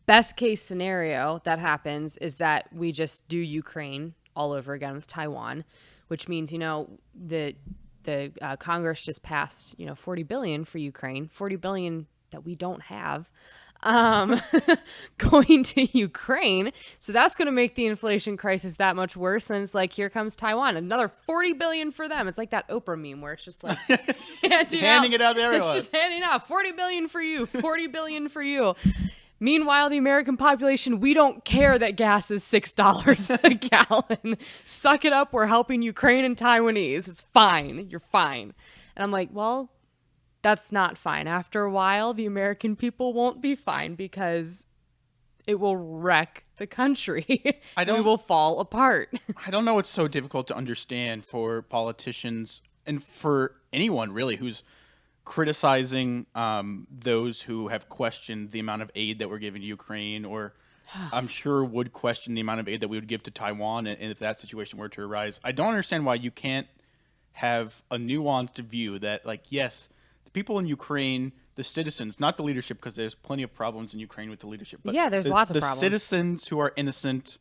Best case scenario that happens is that we just do Ukraine all over again with Taiwan, which means, the Congress just passed, $40 billion for Ukraine, $40 billion that we don't have, going to Ukraine. So that's going to make the inflation crisis that much worse. Then it's like, here comes Taiwan, another $40 billion for them. It's like that Oprah meme where it's just like handing it out to everyone. It's just handing out $40 billion for you, $40 billion for you. Meanwhile, the American population, we don't care that gas is $6 a gallon. Suck it up. We're helping Ukraine and Taiwanese. It's fine. You're fine. And I'm like, well, that's not fine. After a while, the American people won't be fine because it will wreck the country. We will fall apart. I don't know what's so difficult to understand for politicians and for anyone really who's criticizing those who have questioned the amount of aid that we're giving to Ukraine, or I'm sure would question the amount of aid that we would give to Taiwan and if that situation were to arise. I don't understand why you can't have a nuanced view that, like, yes, the people in Ukraine, the citizens, not the leadership, because there's plenty of problems in Ukraine with the leadership. But yeah, there's lots of problems. The citizens who are innocent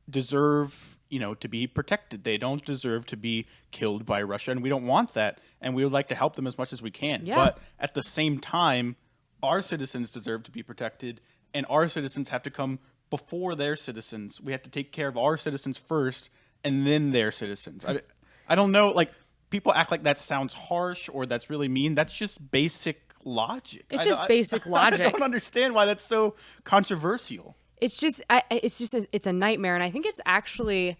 deserve, to be protected. They don't deserve to be killed by Russia, and we don't want that. And we would like to help them as much as we can. Yeah. But at the same time, our citizens deserve to be protected, and our citizens have to come before their citizens. We have to take care of our citizens first, and then their citizens. I don't know, like, people act like that sounds harsh or that's really mean. That's just basic logic. It's just basic logic. I don't understand why that's so controversial. It's just, it's a nightmare. And I think it's actually,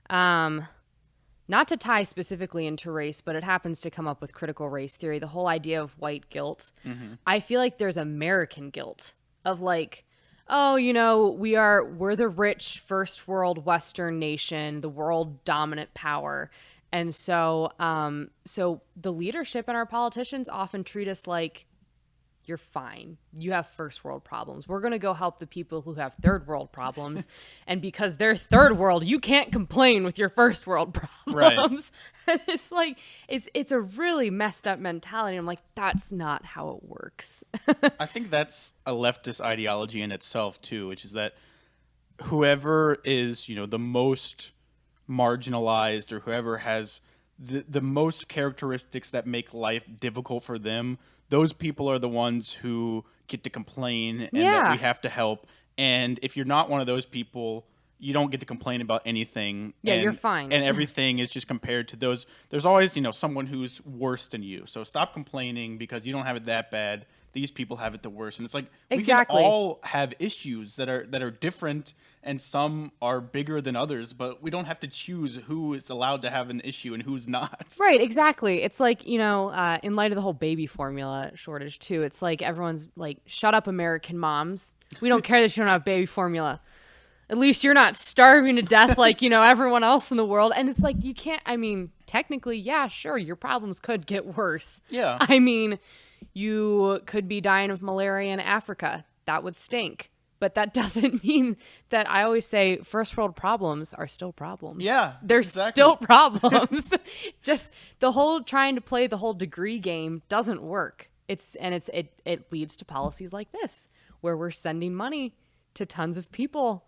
not to tie specifically into race, but it happens to come up with critical race theory, the whole idea of white guilt. Mm-hmm. I feel like there's American guilt of like, oh, we're the rich first world Western nation, the world dominant power. And so the leadership and our politicians often treat us like, you're fine. You have first world problems. We're going to go help the people who have third world problems. And because they're third world, you can't complain with your first world problems. Right. And it's like, it's a really messed up mentality. I'm like, that's not how it works. I think that's a leftist ideology in itself too, which is that whoever is, the most marginalized or whoever has the most characteristics that make life difficult for them, those people are the ones who get to complain and that we have to help. And if you're not one of those people, you don't get to complain about anything. Yeah, and, you're fine. And everything is just compared to those. There's always, someone who's worse than you. So stop complaining because you don't have it that bad. These people have it the worst. And it's like, exactly. We can all have issues that are different, and some are bigger than others, but we don't have to choose who is allowed to have an issue and who's not. Right, exactly. It's like, in light of the whole baby formula shortage too, it's like everyone's like, shut up, American moms. We don't care that you don't have baby formula. At least you're not starving to death like, everyone else in the world. And it's like, you can't, technically, yeah, sure, your problems could get worse. Yeah. You could be dying of malaria in Africa. That would stink. But that doesn't mean that, I always say first world problems are still problems. Yeah, They're still problems. Just the whole trying to play the whole degree game doesn't work. It leads to policies like this, where we're sending money to tons of people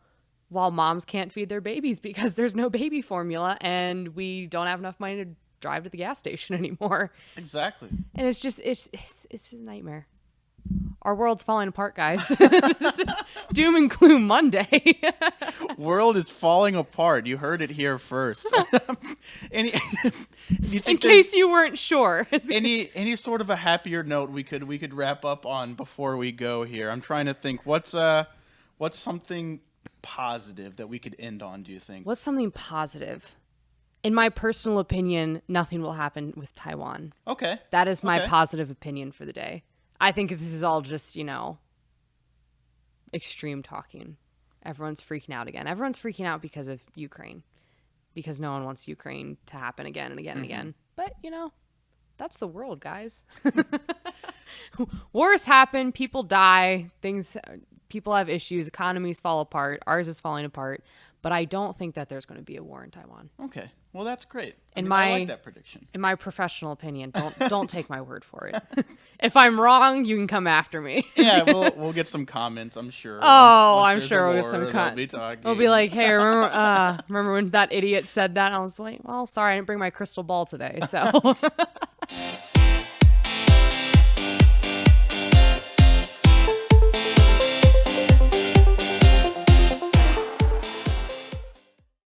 while moms can't feed their babies because there's no baby formula and we don't have enough money to drive to the gas station anymore. Exactly. And it's just a nightmare. Our world's falling apart, guys. This is doom and gloom Monday. World is falling apart. You heard it here first. In case you weren't sure. any sort of a happier note we could wrap up on before we go here. I'm trying to think what's something positive that we could end on, do you think? What's something positive? In my personal opinion, nothing will happen with Taiwan. Okay. That is my positive opinion for the day. I think this is all just, extreme talking. Everyone's freaking out again. Everyone's freaking out because of Ukraine. Because no one wants Ukraine to happen again and again and again. But, that's the world, guys. Wars happen. People die. People have issues. Economies fall apart. Ours is falling apart. But I don't think that there's going to be a war in Taiwan. Okay. Well, that's great. I like that prediction. In my professional opinion, don't take my word for it. If I'm wrong, you can come after me. Yeah, we'll get some comments, I'm sure. Oh, Once I'm there's sure a we'll get war, some they'll comments. be talking. We'll be like, hey, remember when that idiot said that? And I was like, well, sorry, I didn't bring my crystal ball today. So